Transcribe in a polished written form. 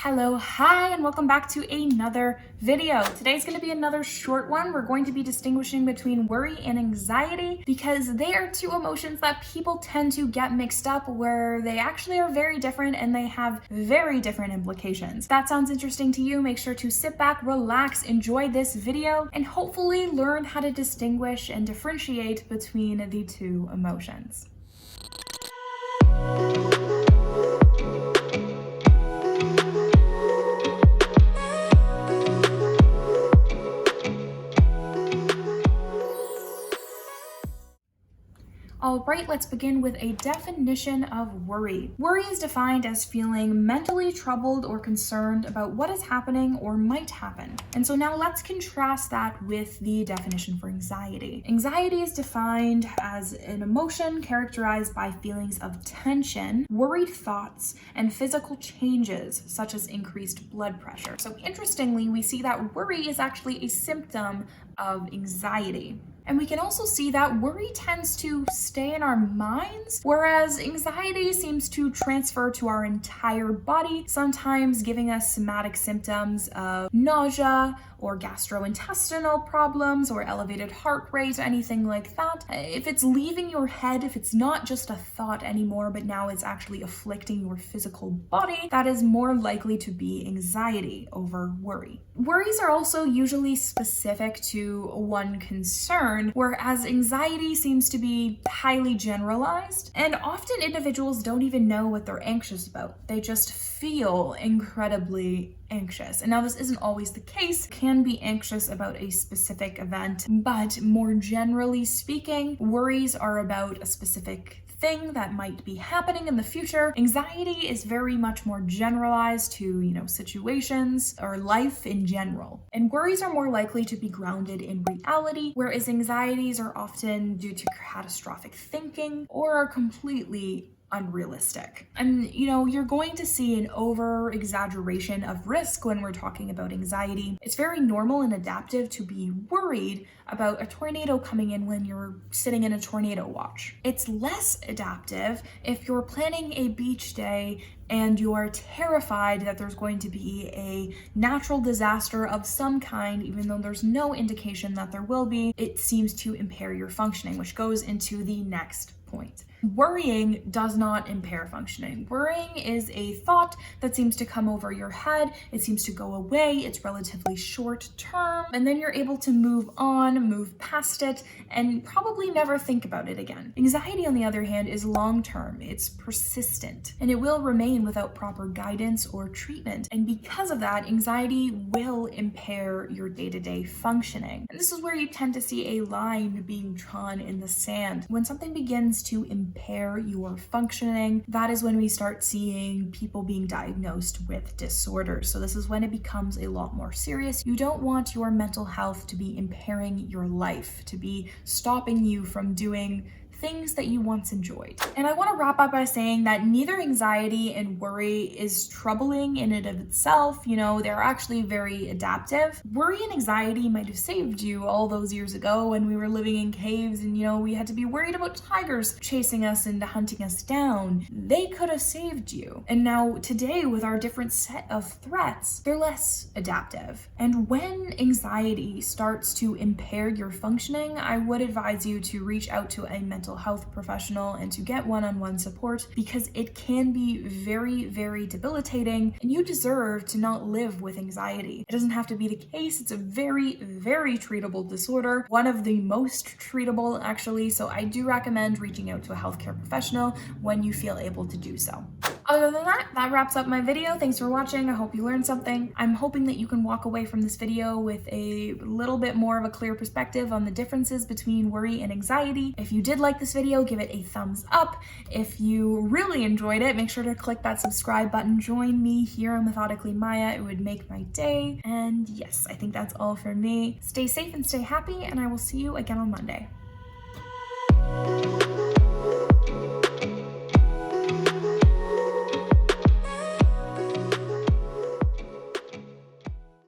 Hello, hi, and welcome back to another video. Today's going to be another short one. We're going to be distinguishing between worry and anxiety because they are two emotions that people tend to get mixed up, where they actually are very different and they have very different implications. If that sounds interesting to you, make sure to sit back, relax, enjoy this video, and hopefully learn how to distinguish and differentiate between the two emotions. All right, let's begin with a definition of worry. Worry is defined as feeling mentally troubled or concerned about what is happening or might happen. And so now let's contrast that with the definition for anxiety. Anxiety is defined as an emotion characterized by feelings of tension, worried thoughts, and physical changes such as increased blood pressure. So interestingly, we see that worry is actually a symptom of anxiety. And we can also see that worry tends to stay in our minds, whereas anxiety seems to transfer to our entire body, sometimes giving us somatic symptoms of nausea or gastrointestinal problems or elevated heart rate, anything like that. If it's leaving your head, if it's not just a thought anymore, but now it's actually afflicting your physical body, that is more likely to be anxiety over worry. Worries are also usually specific to one concern, whereas anxiety seems to be highly generalized, and often individuals don't even know what they're anxious about. They just feel incredibly anxious. And now this isn't always the case. Can be anxious about a specific event, but more generally speaking, worries are about a specific thing that might be happening in the future. Anxiety is very much more generalized to, situations or life in general. And worries are more likely to be grounded in reality, whereas anxieties are often due to catastrophic thinking or are completely unrealistic. And you're going to see an over exaggeration of risk when we're talking about anxiety. It's very normal and adaptive to be worried about a tornado coming in when you're sitting in a tornado watch. It's less adaptive if you're planning a beach day and you are terrified that there's going to be a natural disaster of some kind, even though there's no indication that there will be. It seems to impair your functioning, which goes into the next point. Worrying does not impair functioning. Worrying is a thought that seems to come over your head. It seems to go away. It's relatively short term, and then you're able to move on, move past it, and probably never think about it again. Anxiety, on the other hand, is long term. It's persistent, and it will remain without proper guidance or treatment. And because of that, anxiety will impair your day-to-day functioning. And this is where you tend to see a line being drawn in the sand. When something begins to impair your functioning, that is when we start seeing people being diagnosed with disorders. So this is when it becomes a lot more serious. You don't want your mental health to be impairing your life, to be stopping you from doing things that you once enjoyed. And I want to wrap up by saying that neither anxiety and worry is troubling in and of itself. They're actually very adaptive. Worry and anxiety might have saved you all those years ago when we were living in caves and, we had to be worried about tigers chasing us and hunting us down. They could have saved you. And now today, with our different set of threats, they're less adaptive. And when anxiety starts to impair your functioning, I would advise you to reach out to a mental health professional and to get one-on-one support, because it can be very, very debilitating, and you deserve to not live with anxiety. It doesn't have to be the case. It's a very, very treatable disorder, one of the most treatable actually, so I do recommend reaching out to a healthcare professional when you feel able to do so. Other than that, that wraps up my video. Thanks for watching. I hope you learned something. I'm hoping that you can walk away from this video with a little bit more of a clear perspective on the differences between worry and anxiety. If you did like this video, give it a thumbs up. If you really enjoyed it, make sure to click that subscribe button. Join me here on Methodically Maya. It would make my day. And yes, I think that's all for me. Stay safe and stay happy, and I will see you again on Monday.